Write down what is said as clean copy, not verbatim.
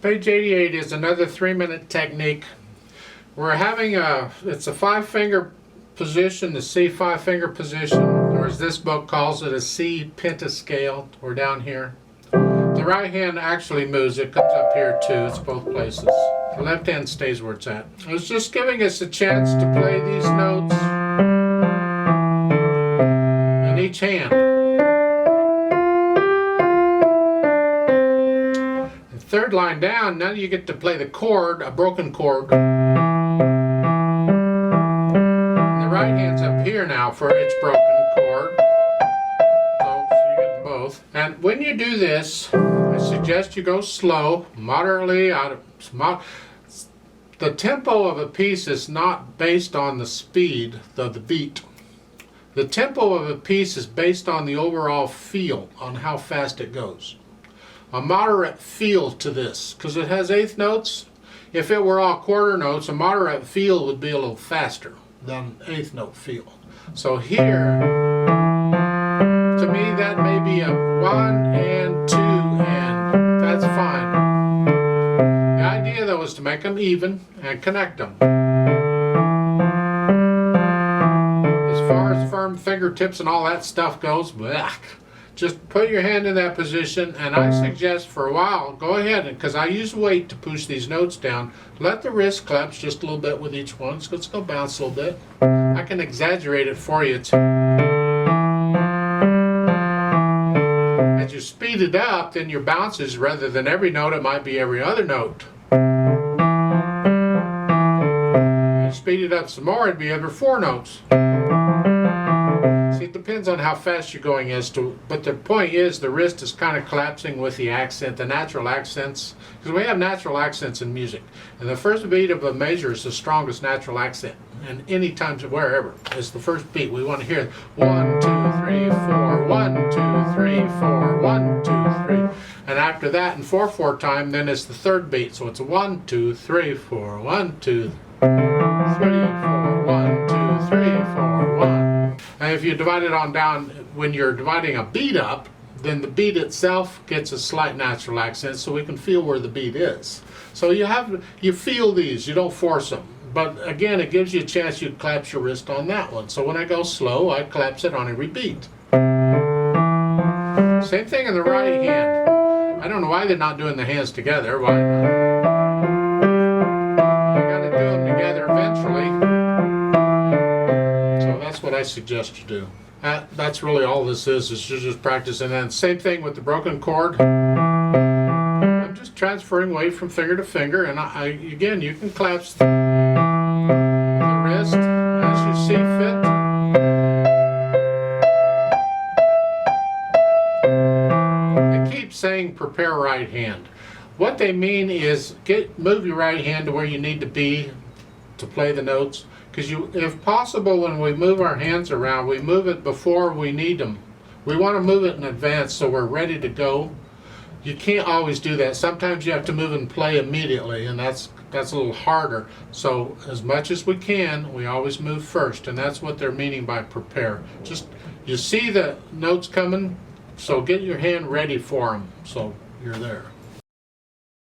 Page 88 is another 3-minute technique. We're having it's a 5-finger position, the C 5-finger position, or as this book calls it, a C pentascale. We're down here. The right hand actually moves. It comes up here too. It's both places. The left hand stays where it's at. It's just giving us a chance to play these notes in each hand. Third line down, now you get to play the chord, a broken chord. And the right hand's up here now for its broken chord. So you get both. And when you do this, I suggest you go slow, moderately out of the tempo of a piece is not based on the speed of the beat. The tempo of a piece is based on the overall feel, on how fast it goes. A moderate feel to this, because it has eighth notes. If it were all quarter notes, a moderate feel would be a little faster than eighth note feel. So here, to me, that may be a 1 and 2 and that's fine. The idea though is to make them even and connect them. As far as firm fingertips and all that stuff goes, blech. Just put your hand in that position, and I suggest for a while, go ahead, because I use weight to push these notes down. Let the wrist collapse just a little bit with each one. So let's go bounce a little bit. I can exaggerate it for you. As you speed it up, then your bounces, rather than every note, it might be every other note. You speed it up some more, it'd be every 4 notes. It depends on how fast you're going but the point is the wrist is kind of collapsing with the accent, the natural accents, because we have natural accents in music. And the first beat of a measure is the strongest natural accent. And any time, wherever, is the first beat. We want to hear 1, 2, 3, 4, 1, 2, 3, 4, 1, 2, 3. And after that in 4/4 time, then it's the third beat. So it's a 1, 2, 3, 4, 1, 2, 3, 4, 1, 2, 3, 4, 1. And if you divide it on down, when you're dividing a beat up, then the beat itself gets a slight natural accent, so we can feel where the beat is. So you feel these, you don't force them. But again, it gives you a chance you collapse your wrist on that one. So when I go slow, I collapse it on every beat. Same thing in the right hand. I don't know why they're not doing the hands together. Why? You got to do them together eventually. That's what I suggest you do. That's really all this is you're just practicing. And same thing with the broken chord. I'm just transferring weight from finger to finger, and again, you can collapse the wrist as you see fit. They keep saying prepare right hand. What they mean is move your right hand to where you need to be to play the notes. Because if possible, when we move our hands around, we move it before we need them. We want to move it in advance so we're ready to go. You can't always do that. Sometimes you have to move and play immediately, and that's a little harder. So as much as we can, we always move first, and that's what they're meaning by prepare. Just, you see the notes coming, so get your hand ready for them so you're there.